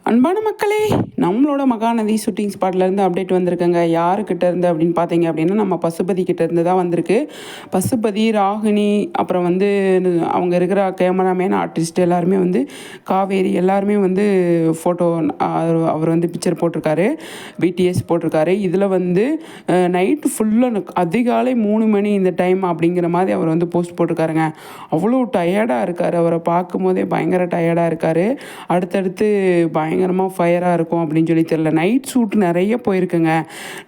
அன்பான மக்களே, நம்மளோட மகாநதி ஷூட்டிங் ஸ்பாட்லேருந்து அப்டேட் வந்திருக்குங்க. யாருக்கிட்ட இருந்து அப்படின்னு பார்த்தீங்க அப்படின்னா, நம்ம பசுபதி கிட்ட இருந்து தான் வந்திருக்கு. பசுபதி, ராகினி, அப்புறம் வந்து அவங்க இருக்கிற கேமராமேன், ஆர்டிஸ்ட் எல்லாருமே வந்து காவேரி எல்லாருமே வந்து ஃபோட்டோ அவர் வந்து பிக்சர் போட்டிருக்காரு. பிடிஎஸ் போட்டிருக்காரு. இதில் வந்து நைட்டு ஃபுல்லாக அதிகாலை 3 மணி இந்த டைம் அப்படிங்கிற மாதிரி அவர் வந்து போஸ்ட் போட்டிருக்காருங்க. அவ்வளோ டயர்டாக இருக்கார். அவரை பார்க்கும்போதே பயங்கர டயர்டாக இருக்கார். அடுத்தடுத்து பயங்கரமாக ஃபயராக இருக்கும் அப்படின்னு சொல்லி தெரியல. நைட் ஷூட் நிறைய போயிருக்குங்க.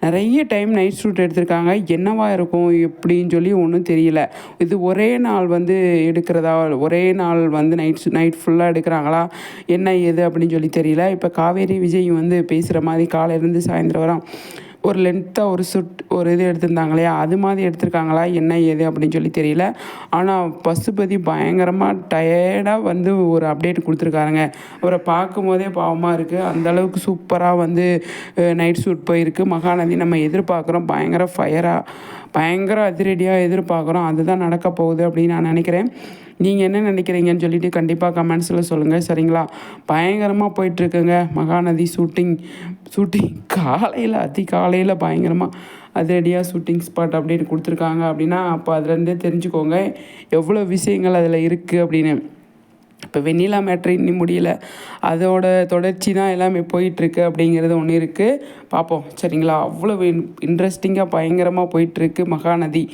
நிறைய டைம் நைட் ஷூட் எடுத்திருக்காங்க. என்னவா இருக்கும் எப்படின்னு சொல்லி ஒன்றும் தெரியல. இது ஒரே நாள் வந்து எடுக்கிறதா, ஒரே நாள் வந்து நைட் ஃபுல்லாக எடுக்கிறாங்களா, என்ன ஏது அப்படின்னு சொல்லி தெரியல. இப்போ காவேரி விஜய் வந்து பேசுகிற மாதிரி காலையிலேருந்து சாயந்தரம் வர ஒரு லென்த்தாக ஒரு இது எடுத்திருந்தாங்க இல்லையா, அது மாதிரி எடுத்திருக்காங்களா என்ன ஏது அப்படின்னு சொல்லி தெரியல. ஆனால் பசுபதி பயங்கரமாக டயர்டாக வந்து ஒரு அப்டேட் கொடுத்துருக்காருங்க. அவரை பார்க்கும் போதே பாவமாக இருக்குது. அந்தளவுக்கு சூப்பராக வந்து நைட் ஷூட் போயிருக்கு. மகாநதி நம்ம எதிர்பார்க்குறோம். பயங்கர அதிரடியாக எதிர்பார்க்குறோம். அதுதான் நடக்க போகுது அப்படின்னு நான் நினைக்கிறேன். நீங்கள் என்ன நினைக்கிறீங்கன்னு சொல்லிட்டு கண்டிப்பாக கமெண்ட்ஸில் சொல்லுங்கள், சரிங்களா? பயங்கரமாக போயிட்டுருக்குங்க மகாநதி ஷூட்டிங் அதிகாலையில் பயங்கரமாக அதிரடியாக ஷூட்டிங் ஸ்பாட் அப்படின்னு கொடுத்துருக்காங்க அப்படின்னா, அப்போ அதுலேருந்தே தெரிஞ்சுக்கோங்க எவ்வளோ விஷயங்கள் அதில் இருக்குது அப்படின்னு. இப்போ வெண்ணிலா மேட்ரு இன்னும் முடியல, அதோட தொடர்ச்சி தான் எல்லாமே போயிட்டுருக்கு அப்படிங்கிறது ஒன்று இருக்குது. பார்ப்போம், சரிங்களா? அவ்வளோ இன்ட்ரெஸ்டிங்காக பயங்கரமாக போயிட்டுருக்கு மகாநதி.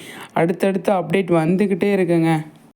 அடுத்தடுத்து அப்டேட் வந்துக்கிட்டே இருக்குங்க.